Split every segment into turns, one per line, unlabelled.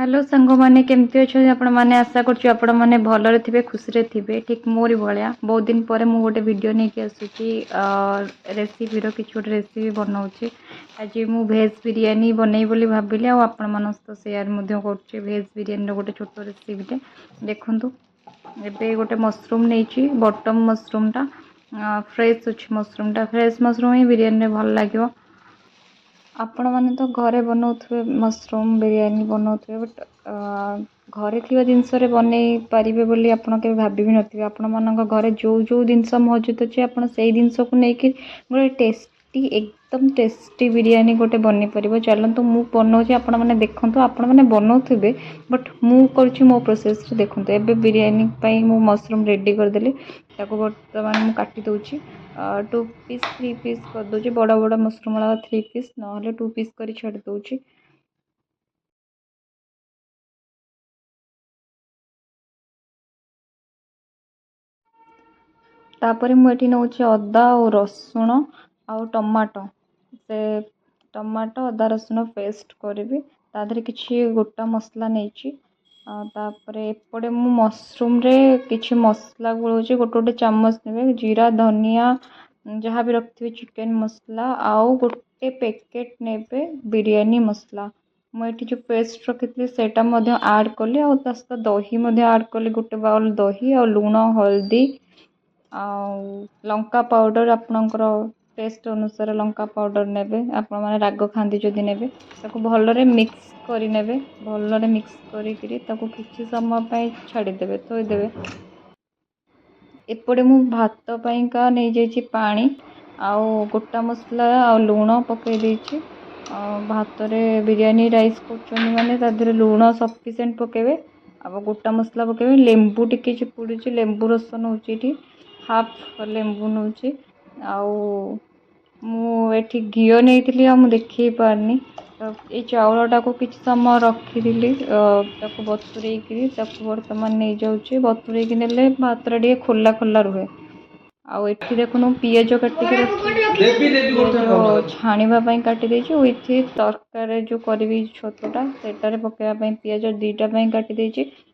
Hello सांग मैंने केमती अच्छे आपण मैंने आशा करने भलरे थे खुशी थे ठीक मोरी भाया बहुत दिन पर मुझे गोटे वीडियो नहीं कि आसूची रेसिपी किसी गोटे रेसिपी बनाऊँगी आज मु भेज बिरियानी बनई बोली भाविली आपण मान सहित सेयार कर भेज बिरियानी गोटे छोट रेसिपीटे देखूँ एबे गोटे मसरूम नहीं बटम मसरूमटा फ्रेश अच्छे मसरूमटा फ्रेश मसरूम ही बिरियानी भल लगे आपण मैंने तो घरे बनाऊे मसरूम बिरियानी बनाऊे बट घरे थी जिनस बनई पारे बोली आप भाभी भी नी आपण मान घरे जो जो जिनस मौजूद अच्छे आप जिनस को लेकिन गोटे टेस्टी एकदम टेस्टी बिरियानी गोटे बन पार चलतु मु बनाऊँ आपण मैंने देखूँ आपण मैंने बनाऊे बट मु कर मो प्रोसेस देखूँ एवं बिरियानी मु मसरूम रेडी करदेली बर्तमान मुझे काटी दूची 2 पीस 3 पीस कर दूची बड़ा बड़ा मसरूम वाला 3 पीस ना 2 पीस कर छाड़ दूची तापर मुझे नौचे अदा और रसुण आउ टमाटो से टमाटो अदा रसुण पेस्ट करी तादे किसी गोटा मसला नहीं एपटे मु मसरूम रे किसी मसला गोलूची गोटे गोटे चामच ने जीरा धनिया जहाँ भी रखिए चिकेन मसला आउ गोटे पैकेट ने बिरियानी मसला मुझे जो पेस्ट रखी से आड कली सहित दही आड कली गोटे बाउल दही आ लुण हल्दी आ लंका पाउडर आपणकर टेस्ट अनुसार लंका पाउडर ने आपण मैंने राग खाती जदि ने भलरे मिक्स करने भलरे मिक्स किसी समय छाड़देवे थोदेवे एपटे मु भात पाइका नहीं जाइए पानी आउ गोटा मसला आ लुण पकई भात रे बिरियानी राइस कर माने लुण सफिसीयंट पकेबे अब गोटा मसला पकेबे लेंबू टिके चिपुड़ी लेंबू रस नौची हाफ लेंबू नौची आउ मुझे घी नहीं देखी पारनी ये चाउलटा को किसी समय रखी बतुरे बर्तमान नहीं जाऊँगी बतुरे ने भात टे खोला खोला रुहे आठी देखुन पिज छाणीवाई काटी विथ तरकारी जो करी छतुटा से पकड़ाई पिज दीटा काटी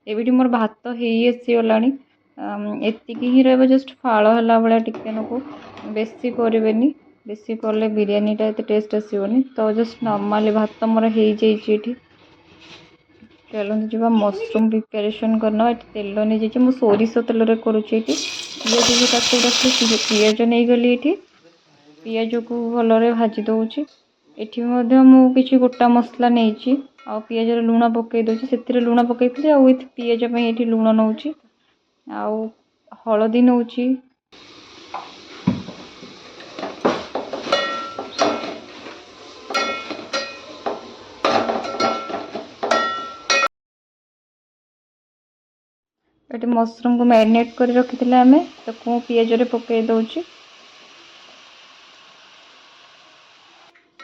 एवं मोर भात हो आसीगला एतिकी ही रहा जस्ट फाड़ है भाया टिके नकु बेसी करेनि बेसी कले बिरियानीटा एत टेस्ट आसोनी तो जस्ट नॉर्मली भात मोर हो जाइए चलते जा मसरूम प्रिपरेशन करना तेल नहीं जाइए मुझे सोरिष तेल करुच्ची पिज भी काटी रखी पिज नहीं गली ये पिज को भलरे भाजी दूची एटी किसी गोटा मसला नहीं आ पिज लुण पकई दूसरी से लुण पकई विथ पिज ये लुण नौची आउ हलदी नौची ये मसरूम को मैरिनेट कर रखी आम तो पिज पकई दूची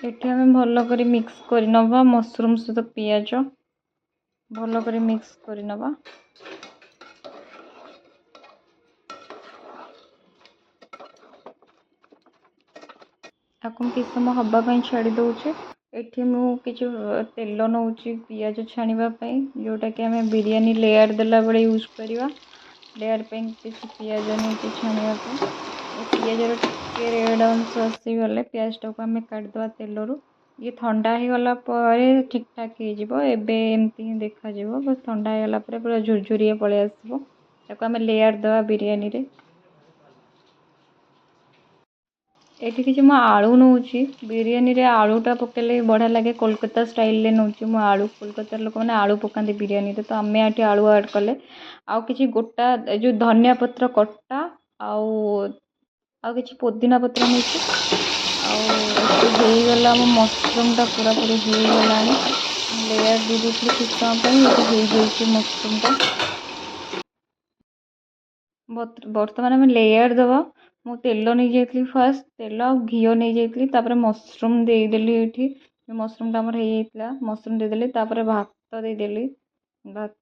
ये आम भल कर मिक्स कर नवा मसरूम सहित पिज भल कर मिक्स कर नवा आपको किस समय हवापाई छाड़ी दूचे एठी मु किसी तेल नौची पिज छाणीवाई जोटा कि आम बिरियानी लेयर देला बेले यूज करवा लेयर पे किसी पिज नहीं छाणीवाई पिजर टे रेड अंश आसीगले पिजटा को आम काटदे तेलर ये ठंडा हो गला ठीक ठाक होमती ही देखा बस ठंडा हो गला पूरा झुरझुरिया पलि आसो आम लेयर देवा बिरियानी रे ये किसी मु आलू नौची बिरियानी रे आलूटा पकेले बढ़िया लगे कोलकाता स्टाइल नौची मु आलू कोलकाता लोक मैंने आलू पकाते बिरियानी रे तो आम ये आलू ऐड कले आउ किसी गोटा जो धनिया पत्र कटा आउ किसी पुदीना पत्र नहीं होगला मो मसरूमटा पूरा पूरी होगला लेयर दी देती किस समय मसरूमटा बर्तमान आम लेयर दवा मु तेल नहीं जाइली फास्ट तेल आ घी नहीं जाइली मसरूम देदेली ये मसरूमटा आमर हो मसरूम देदेली भात देदेली भात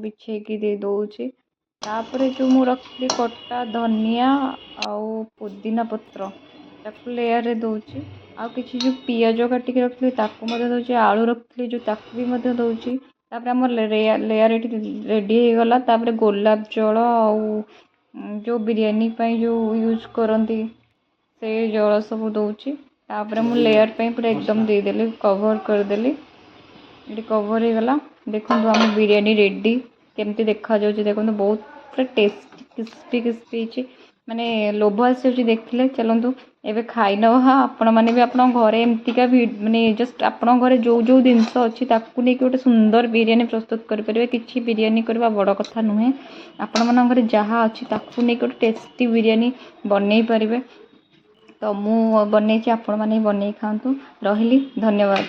बिछेकी दे दूची जो मु रखी कटा धनिया आउ पुदीना पत्र ताकू लेयर रे दूची आउ किसी जो पियाज काटिक रखी दौची आलू रखी जो ताकू भी दौची तापर आम लेयर रेडी हो गला। तापर गोलाप जल जो बिरयानी जो यूज करती से जल सब दूची। तापर मु लेयर पे पूरा एकदम देदेली कवर करदेली। ये कवर हो गला। देखो आम बिरयानी रेडी केमती देखा जाउछि देखो बहुत पूरा टेस्टी क्रिस्पी क्रिस्पी माने लोभ आसी देखिले। चलतु एबे खाई नवा आपण मैंने भी आपण घरे एमतीका माने जस्ट आपण घरे जो जो जिनस अच्छी ताकू नहीं गोटे सुंदर बिरयानी प्रस्तुत करें। किसी बिरयानी करवा बड़ कथा नुहे। आपण मन घरे जहाँ अच्छी ताकू नहीं गोटे टेस्टी बिरयानी बनई पारे। तो मु बनई आपण मैंने बनई खातु। रही धन्यवाद।